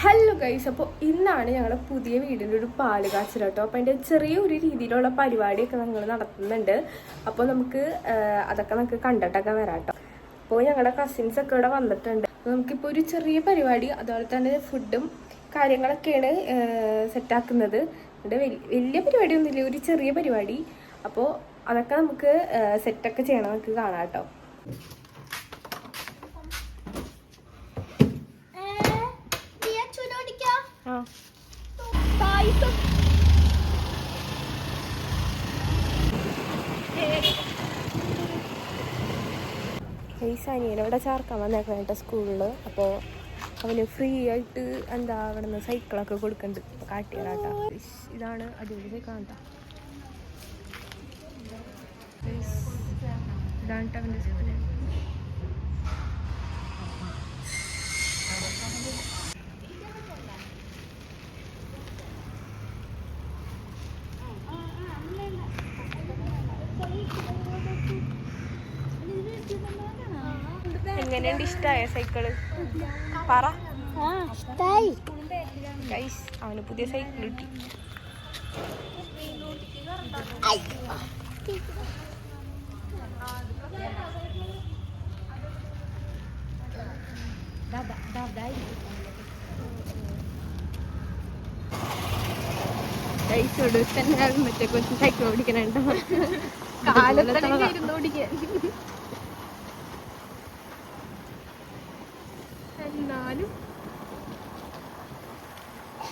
Hello guys, അപ്പോൾ ഇന്നാണ് ഞങ്ങളുടെ പുതിയ വീടിൻ്റെ ഒരു പാല് കാച്ചൽ കേട്ടോ. അപ്പോൾ അതിൻ്റെ ചെറിയൊരു രീതിയിലുള്ള പരിപാടിയൊക്കെ ഞങ്ങൾ നടത്തുന്നുണ്ട്. അപ്പോൾ നമുക്ക് അതൊക്കെ നമുക്ക് കണ്ടിട്ടൊക്കെ വരാം കേട്ടോ. അപ്പോൾ ഞങ്ങളുടെ കസിൻസൊക്കെ ഇവിടെ വന്നിട്ടുണ്ട്. നമുക്കിപ്പോൾ ഒരു ചെറിയ പരിപാടി, അതുപോലെ തന്നെ ഫുഡും കാര്യങ്ങളൊക്കെയാണ് സെറ്റാക്കുന്നത്. ഇവിടെ വലിയ പരിപാടിയൊന്നുമില്ല, ഒരു ചെറിയ പരിപാടി. അപ്പോൾ അതൊക്കെ നമുക്ക് സെറ്റൊക്കെ ചെയ്യണം, നമുക്ക് കാണാം കേട്ടോ. ഈ സനിയനോടെ ചേർക്കാൻ വന്നേക്കണം കേട്ടോ സ്കൂളിൽ. അപ്പോൾ അവന് ഫ്രീ ആയിട്ട് എന്താ അവിടെ നിന്ന് സൈക്കിളൊക്കെ കൊടുക്കുന്നുണ്ട്. കാട്ടിയറാട്ടോ, ഇതാണ് അടിപൊളി സൈക്കിൾ കേട്ടോ. ഇതാണ് അവൻ്റെ സ്കൂൾ. എങ്ങനെയുണ്ട്? ഇഷ്ടായ സൈക്കിള്? പറ. ഗൈസ്, അവന് പുതിയ സൈക്കിൾ കിട്ടി. ഗൈസോട് തന്നെ മറ്റേ കൊച്ചു സൈക്കിൾ ഓടിക്കണുണ്ടോ? കാലത്ത് ഓടിക്കാൻ എന്നാലും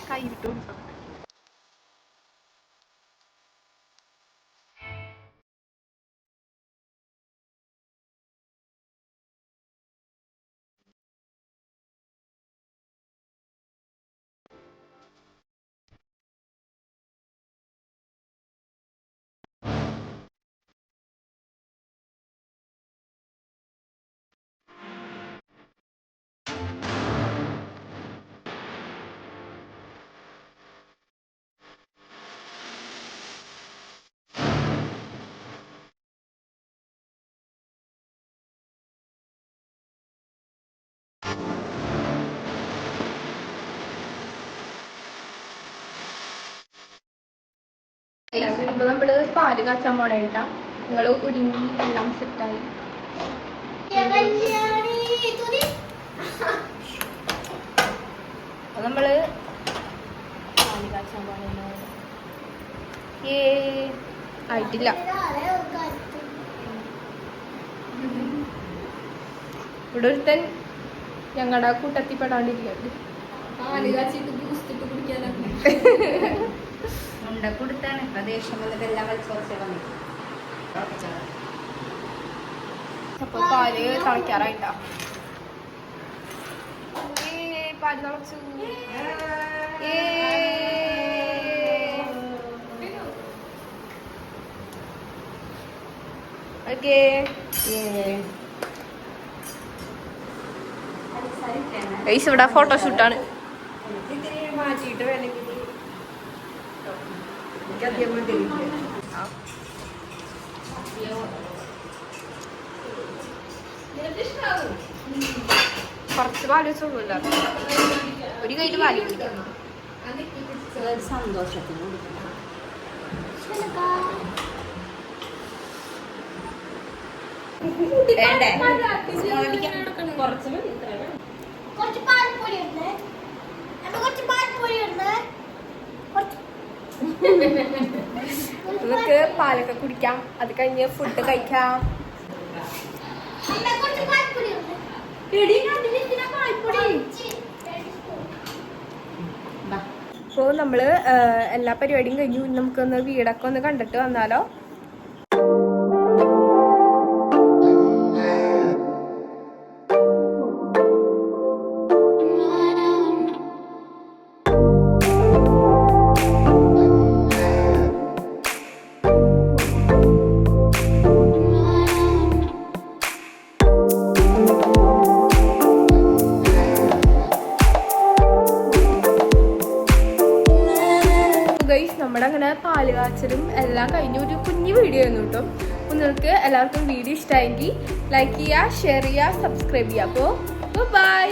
കൈ വിട്ടു കൊടുക്കണം. ഇപ്പൊ നമ്മള് പാല് കാച്ചാൻ പോണേട്ടാ. നിങ്ങള് ഒരുങ്ങി എല്ലാം സെറ്റായി. നമ്മള് പാല് കാച്ചാൻ പോണേ. ആയിട്ടില്ല. ഇവിടെ ഒരുത്തൻ ഞങ്ങളുടെ കൂട്ടത്തിൽ പെടാണ്ടിരിക്കുന്നുണ്ട്. പാല് കാച്ചിട്ട് ബൂസ്റ്റിട്ട് കുടിക്കാനൊക്കെ കൊടുത്താണ് പ്രദേശം എല്ലാം അപ്പൊ പാല് തിളയ്ക്കാറായിട്ടാ. പാല് തിളച്ചു. ഓക്കേ, ഇവിടെ ഫോട്ടോഷൂട്ടാണ്. മാറ്റിയിട്ട് വേണമെങ്കിൽ കുറച്ച് പാല് വെച്ചോളൂല്ല, ഒരു കയ്യിൽ പാല് കുടിക്കുന്നു. സന്തോഷത്തിന് നമുക്ക് പാലൊക്കെ കുടിക്കാം. അത് കഴിഞ്ഞ് ഫുഡ് കഴിക്കാം. അപ്പോൾ നമ്മള് എല്ലാ പരിപാടിയും കഴിഞ്ഞു. നമുക്കൊന്ന് വീടൊക്കെ ഒന്ന് കണ്ടിട്ട് വന്നാലോ. നമ്മുടെ അങ്ങനെ പാല് കാച്ചലും എല്ലാം കഴിഞ്ഞ ഒരു കുഞ്ഞു വീഡിയോ ആയിരുന്നു കേട്ടോ. അപ്പോൾ നിങ്ങൾക്ക് എല്ലാവർക്കും വീഡിയോ ഇഷ്ടമായെങ്കിൽ ലൈക്ക് ചെയ്യുക, ഷെയർ ചെയ്യുക, സബ്സ്ക്രൈബ് ചെയ്യുക. അപ്പോൾ ബൈ.